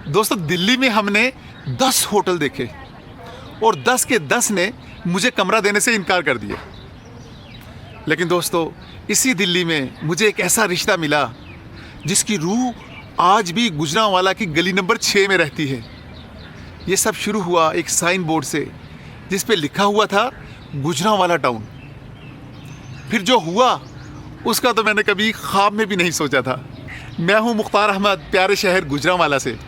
दोस्तों दिल्ली में हमने 10 होटल देखे और 10 के 10 ने मुझे कमरा देने से इनकार कर दिया। लेकिन दोस्तों इसी दिल्ली में मुझे एक ऐसा रिश्ता मिला जिसकी रूह आज भी गुजरांवाला की गली नंबर 6 में रहती है। ये सब शुरू हुआ एक साइन बोर्ड से जिस पे लिखा हुआ था गुजरांवाला टाउन। फिर जो हुआ उसका तो मैंने कभी ख्वाब में भी नहीं सोचा था। मैं हूँ मुख्तार अहमद, प्यारे शहर गुजरांवाला से।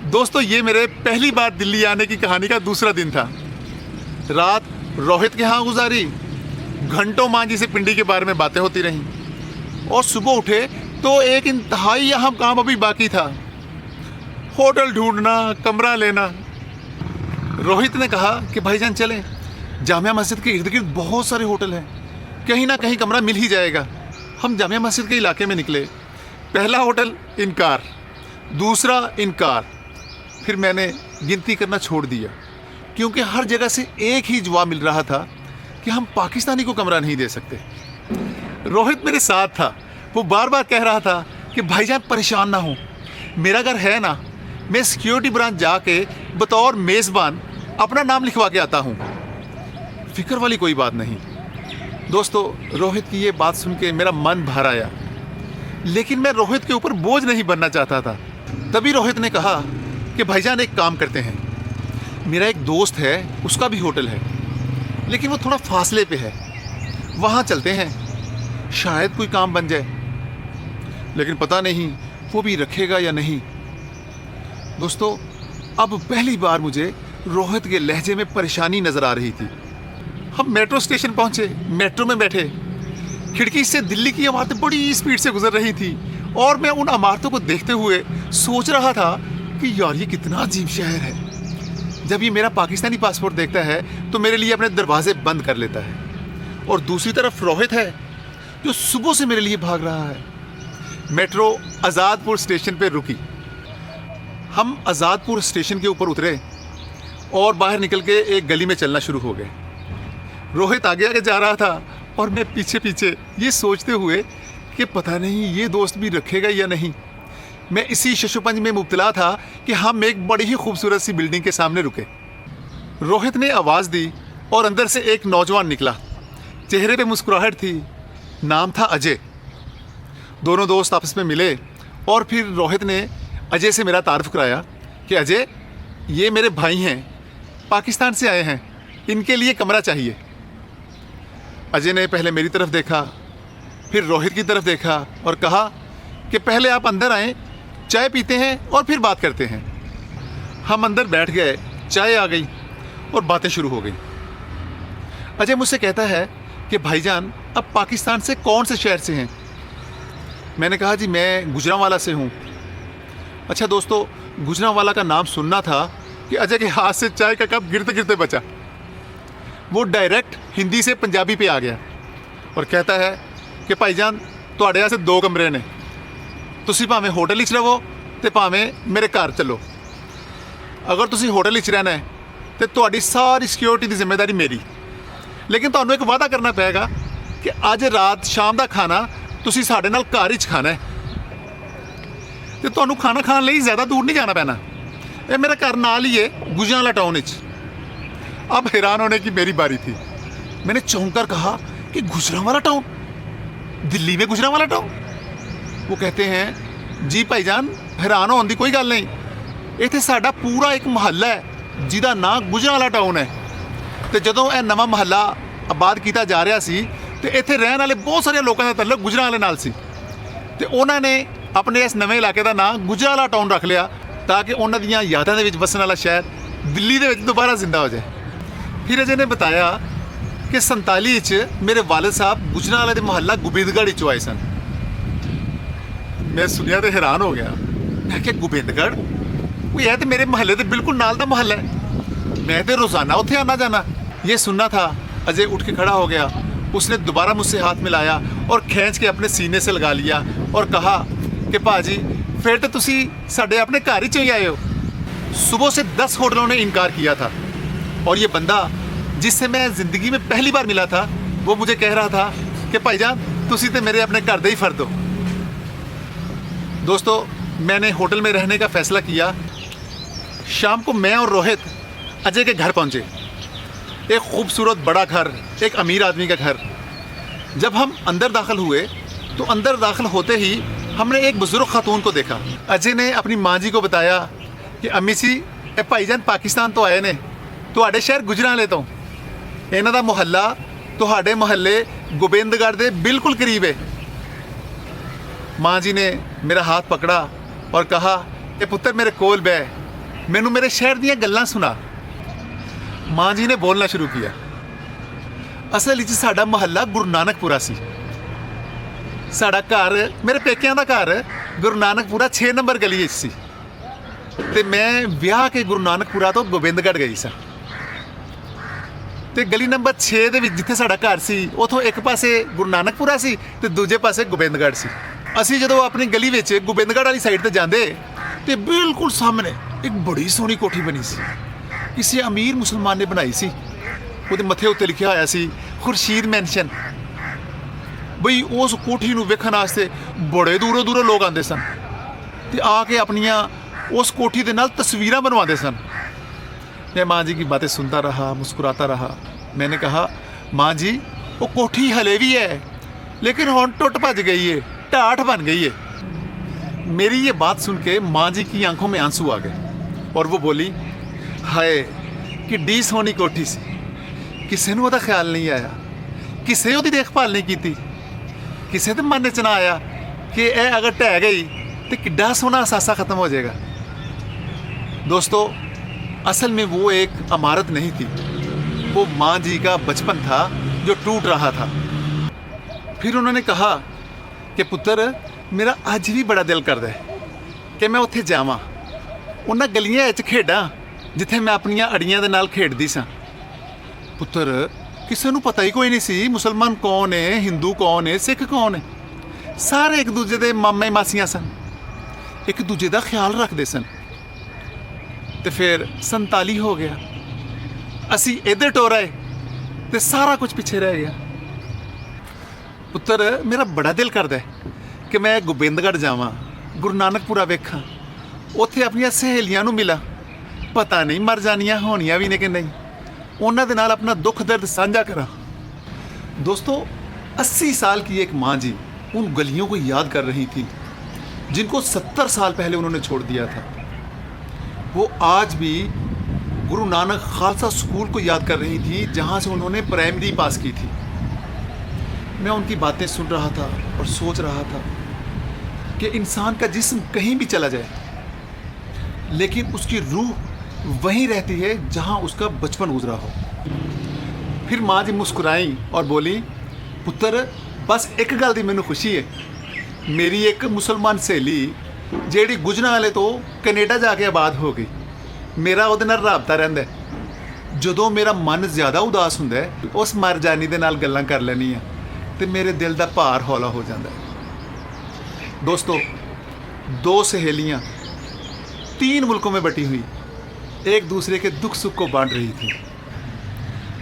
दोस्तों ये मेरे पहली बार दिल्ली आने की कहानी का दूसरा दिन था। रात रोहित के यहाँ गुजारी, घंटों माँ जी से पिंडी के बारे में बातें होती रहीं और सुबह उठे तो एक इंतहाई अहम काम अभी बाकी था, होटल ढूंढना, कमरा लेना। रोहित ने कहा कि भाईजान चलें, जामिया मस्जिद के इर्द गिर्द बहुत सारे होटल हैं, कहीं ना कहीं कमरा मिल ही जाएगा। हम जामिया मस्जिद के इलाके में निकले। पहला होटल इनकार, दूसरा इनकार। फिर मैंने गिनती करना छोड़ दिया क्योंकि हर जगह से एक ही जवाब मिल रहा था कि हम पाकिस्तानी को कमरा नहीं दे सकते। रोहित मेरे साथ था। वो बार बार कह रहा था कि भाईजान परेशान ना हो, मेरा घर है ना, मैं सिक्योरिटी ब्रांच जाके बतौर मेज़बान अपना नाम लिखवा के आता हूँ, फिक्र वाली कोई बात नहीं। दोस्तों रोहित की ये बात सुन के मेरा मन भर आया, लेकिन मैं रोहित के ऊपर बोझ नहीं बनना चाहता था। तभी रोहित ने कहा कि भाईजान एक काम करते हैं, मेरा एक दोस्त है, उसका भी होटल है, लेकिन वो थोड़ा फासले पे है, वहाँ चलते हैं, शायद कोई काम बन जाए। लेकिन पता नहीं वो भी रखेगा या नहीं। दोस्तों अब पहली बार मुझे रोहित के लहजे में परेशानी नज़र आ रही थी। हम मेट्रो स्टेशन पहुँचे, मेट्रो में बैठे। खिड़की से दिल्ली की इमारतें बड़ी स्पीड से गुजर रही थी और मैं उन इमारतों को देखते हुए सोच रहा था कि यार ये कितना अजीब शहर है। जब ये मेरा पाकिस्तानी पासपोर्ट देखता है तो मेरे लिए अपने दरवाजे बंद कर लेता है, और दूसरी तरफ रोहित है जो सुबह से मेरे लिए भाग रहा है। मेट्रो आज़ादपुर स्टेशन पे रुकी। हम आज़ादपुर स्टेशन के ऊपर उतरे और बाहर निकल के एक गली में चलना शुरू हो गए। रोहित आगे आगे जा रहा था और मैं पीछे पीछे, ये सोचते हुए कि पता नहीं ये दोस्त भी रखेगा या नहीं। मैं इसी शशोपंज में मुब्तला था कि हम एक बड़ी ही खूबसूरत सी बिल्डिंग के सामने रुके। रोहित ने आवाज़ दी और अंदर से एक नौजवान निकला। चेहरे पे मुस्कुराहट थी, नाम था अजय। दोनों दोस्त आपस में मिले और फिर रोहित ने अजय से मेरा तारुफ कराया कि अजय ये मेरे भाई हैं, पाकिस्तान से आए हैं, इनके लिए कमरा चाहिए। अजय ने पहले मेरी तरफ देखा, फिर रोहित की तरफ देखा और कहा कि पहले आप अंदर आएँ, चाय पीते हैं और फिर बात करते हैं। हम अंदर बैठ गए, चाय आ गई और बातें शुरू हो गई। अजय मुझसे कहता है कि भाईजान अब पाकिस्तान से कौन से शहर से हैं? मैंने कहा जी मैं गुजरांवाला से हूँ। अच्छा दोस्तों, गुजरांवाला का नाम सुनना था कि अजय के हाथ से चाय का कप गिरते गिरते बचा। वो डायरेक्ट हिंदी से पंजाबी पे आ गया और कहता है कि भाईजान तुहाडे वास्ते 2 कमरे ने, तुसी भावें होटल विच रहो ते भावें मेरे घर चलो। अगर तुसी होटल विच रहना है तो तुहाडी सारी सिक्योरिटी की जिम्मेदारी मेरी, लेकिन तुहानू एक वादा करना पेगा कि अज रात शाम का खाना तुसी साडे नाल घर विच खाना है, तो तुहानू खाना खाने लिए ज़्यादा दूर नहीं जाना पैना। ये मेरा घर नाल ही है, गुजरांवाला टाउन विच। अब हैरान होने की मेरी बारी थी। मैंने चौंक कर कहा कि गुजरांवाला टाउन, दिल्ली में गुजरांवाला टाउन? वो कहते हैं जी भाईजान हैरान होने की कोई गल नहीं, इत्थे साडा पूरा एक महल्ला है जिहदा नाम गुजरांवाला टाउन है। तो जदों यह नवा महल्ला आबाद किया जा रहा सी तो इत्थे रहने वाले बहुत सारे लोगों का तल्लुक गुजरांवाले नाल सी, ते उन्होंने अपने इस नवे इलाके का नाम गुजरांवाला टाउन रख लिया ताकि उन्हां दीयां यादां दे विच वसण वाला शहर दिल्ली दे विच दोबारा जिंदा हो जाए। फिर अजय ने बताया कि 47 मेरे वालिद साहब गुजरांवाला दे महल्ला गोबिंदगढ़ विचों आए सन। मैं सुनिया तो हैरान हो गया। मैं क्या गोबिंदगढ़? कोई है तो मेरे महल्ले के बिल्कुल नाल दा महल्ला है, मैं तो रोज़ाना उत्थे आना जाना। ये सुनना था। अजय उठ के खड़ा हो गया, उसने दोबारा मुझसे हाथ मिलाया और खींच के अपने सीने से लगा लिया और कहा कि भाजी फिर तो तुसी साडे अपने घर ही आए हो। सुबह से 10 होटलों ने इनकार किया था और ये बंदा जिससे मैं ज़िंदगी में पहली बार मिला था वो मुझे कह रहा था कि भाईजान तुसी तो मेरे अपने घर दे ही फर्द हो। दोस्तों मैंने होटल में रहने का फ़ैसला किया शाम को मैं और रोहित अजय के घर पहुंचे। एक खूबसूरत बड़ा घर, एक अमीर आदमी का घर। जब हम अंदर दाखिल हुए तो अंदर दाखिल होते ही हमने एक बुजुर्ग खातून को देखा। अजय ने अपनी माँ जी को बताया कि अम्मी जी ए भाईजान पाकिस्तान तो आए ने, तुहाडे शहर गुजरांवाले तो इन्हां दा मुहल्ला तुहाडे मुहल्ले गोबिंदगढ़ दे बिल्कुल करीब है। माँ जी ने मेरा हाथ पकड़ा और कहा कि पुत्र मेरे कोल बह, मैनू मेरे शहर दीयां गल्लां सुना। माँ जी ने बोलना शुरू किया। असल विच साडा मुहल्ला गुरु नानकपुरा सी। साडा घर, मेरे पेकियां दा घर गुरु नानकपुरा 6 नंबर गली विच सी ते मैं विआह के गुरु नानकपुरा तो गोबिंदगढ़ गई सा। ते गली नंबर 6 दे विच जिथे साडा घर सी उथों एक पासे गुरु नानकपुरा सी ते दूजे पासे गोबिंदगढ़ सी। असीं जदों अपनी गली विच गोबिंदगढ़ वाली साइड ते जांदे ते बिल्कुल सामने एक बड़ी सोहनी कोठी बनी सी। किसी अमीर मुसलमान ने बनाई सी। ਉਹਦੇ ਮੱਥੇ ਉੱਤੇ ਲਿਖਿਆ ਹੋਇਆ ਸੀ ਖੁਰਸ਼ੀਦ ਮੈਂਸ਼ਨ। ਬਈ ਉਸ ਕੋਠੀ ਨੂੰ ਵੇਖਣ ਵਾਸਤੇ ਬੜੇ ਦੂਰੋਂ ਦੂਰੋਂ ਲੋਕ ਆਉਂਦੇ ਸਨ ਤੇ ਆ ਕੇ ਆਪਣੀਆਂ उस कोठी के नाल तस्वीरां बनवाते सन। मैं माँ जी की बातें सुनता रहा, मुस्कुराता रहा। मैंने कहा माँ जी वो कोठी हले भी है लेकिन हुण टुट भज गई है, ढाठ बन गई है। मेरी ये बात सुन के माँ जी की आंखों में आंसू आ गए और वो बोली हाय किड्डी सोहनी कोठी सी, किसी नूं ओहदा ख्याल नहीं आया, किसी ओहदी देखभाल नहीं की, किसी दे मन च ना आया कि यह अगर ढह गई तो किड्डा सोहना असासा खत्म हो जाएगा। दोस्तों असल में वो एक इमारत नहीं थी, वो माँ जी का बचपन था जो टूट रहा था। फिर उन्होंने कहा कि पुत्र मेरा अज भी बड़ा दिल करदा है कि मैं उत्थे जावां, उन्हां गलियां विच खेडां जिथे मैं अपनियां अड़ियां दे नाल खेडदी सां। पुत्र किसी नूं पता ही कोई नहीं सी मुसलमान कौन है, हिंदू कौन है, सिख कौन है। सारे एक दूजे दे मामे मासियां सन, एक दूजे का ख्याल रखते सन। तो फिर 47 हो गया, असी इधर टोर आए तो सारा कुछ पीछे रह गया। पुत्र मेरा बड़ा दिल करता है कि मैं गोबिंदगढ़ जावां, गुरु नानकपुरा वेखां, उत्थे अपनियां सहेलियां नूं मिलां। पता नहीं मर जानियां होनियां भी ने कि नहीं, उन्हां दे नाल अपना दुख दर्द साझा करा। दोस्तों 80 साल की एक माँ जी उन गलियों को याद कर रही थी जिनको 70 साल पहले उन्होंने छोड़ दिया था। वो आज भी गुरु नानक खालसा स्कूल को याद कर रही थी जहाँ से उन्होंने प्राइमरी पास की थी। मैं उनकी बातें सुन रहा था और सोच रहा था कि इंसान का जिस्म कहीं भी चला जाए लेकिन उसकी रूह वहीं रहती है जहाँ उसका बचपन गुजरा हो। फिर माँ जी मुस्कुराई और बोली पुत्र बस एक गल दी मैनू खुशी है, मेरी एक मुसलमान सहेली ਜਿਹੜੀ ਗੁਜਰਾਂਵਾਲੇ ਤੋਂ ਕੈਨੇਡਾ ਜਾ ਕੇ ਆਬਾਦ ਹੋ ਗਈ, ਮੇਰਾ ਉਹਦੇ ਨਾਲ ਰਾਬਤਾ ਰਹਿੰਦਾ। ਜਦੋਂ ਮੇਰਾ ਮਨ ਜ਼ਿਆਦਾ ਉਦਾਸ ਹੁੰਦਾ ਹੈ ਉਸ ਮਰ ਜਾਣੀ ਦੇ ਨਾਲ ਗੱਲਾਂ ਕਰ ਲੈਣੀ ਆ ਤੇ ਮੇਰੇ ਦਿਲ ਦਾ ਭਾਰ ਹੌਲਾ ਹੋ ਜਾਂਦਾ है। दोस्तों 2 सहेलियां 3 मुल्कों में बटी हुई एक दूसरे के दुख सुख को बांट रही थी।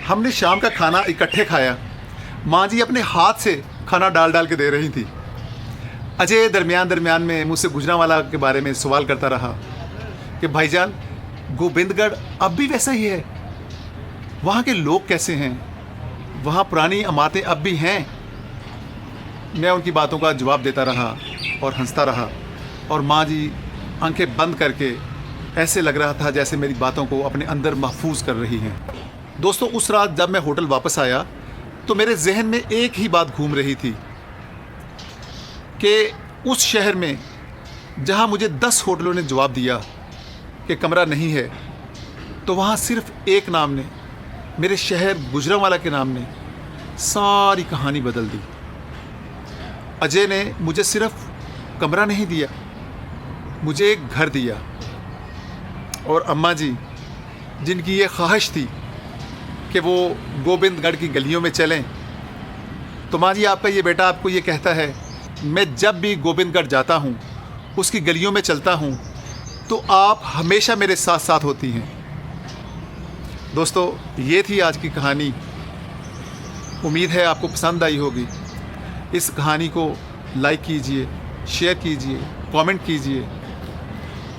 हमने शाम का खाना इकट्ठे खाया। माँ जी अपने हाथ से खाना डाल डाल के दे रही थी। अजय दरमियान में मुझसे गुजरांवाला के बारे में सवाल करता रहा कि भाईजान गोबिंदगढ़ अब भी वैसा ही है, वहाँ के लोग कैसे हैं, वहाँ पुरानी इमारतें अब भी हैं। मैं उनकी बातों का जवाब देता रहा और हंसता रहा और माँ जी आंखें बंद करके ऐसे लग रहा था जैसे मेरी बातों को अपने अंदर महफूज कर रही हैं। दोस्तों उस रात जब मैं होटल वापस आया तो मेरे जहन में एक ही बात घूम रही थी कि उस शहर में जहाँ मुझे 10 होटलों ने जवाब दिया कि कमरा नहीं है, तो वहाँ सिर्फ एक नाम ने, मेरे शहर गुजरांवाला के नाम ने सारी कहानी बदल दी। अजय ने मुझे सिर्फ कमरा नहीं दिया, मुझे एक घर दिया। और अम्मा जी जिनकी ये ख्वाहिश थी कि वो गोबिंदगढ़ की गलियों में चलें, तो माँ जी आपका ये बेटा आपको ये कहता है मैं जब भी गोबिंदगढ़ जाता हूँ उसकी गलियों में चलता हूँ तो आप हमेशा मेरे साथ साथ होती हैं। दोस्तों ये थी आज की कहानी। उम्मीद है आपको पसंद आई होगी। इस कहानी को लाइक कीजिए, शेयर कीजिए, कमेंट कीजिए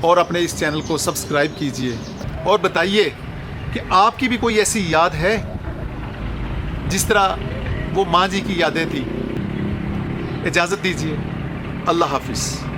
और अपने इस चैनल को सब्सक्राइब कीजिए और बताइए कि आपकी भी कोई ऐसी याद है जिस तरह वो माँ जी की यादें थी। इजाज़त दीजिए। अल्लाह हाफिज़।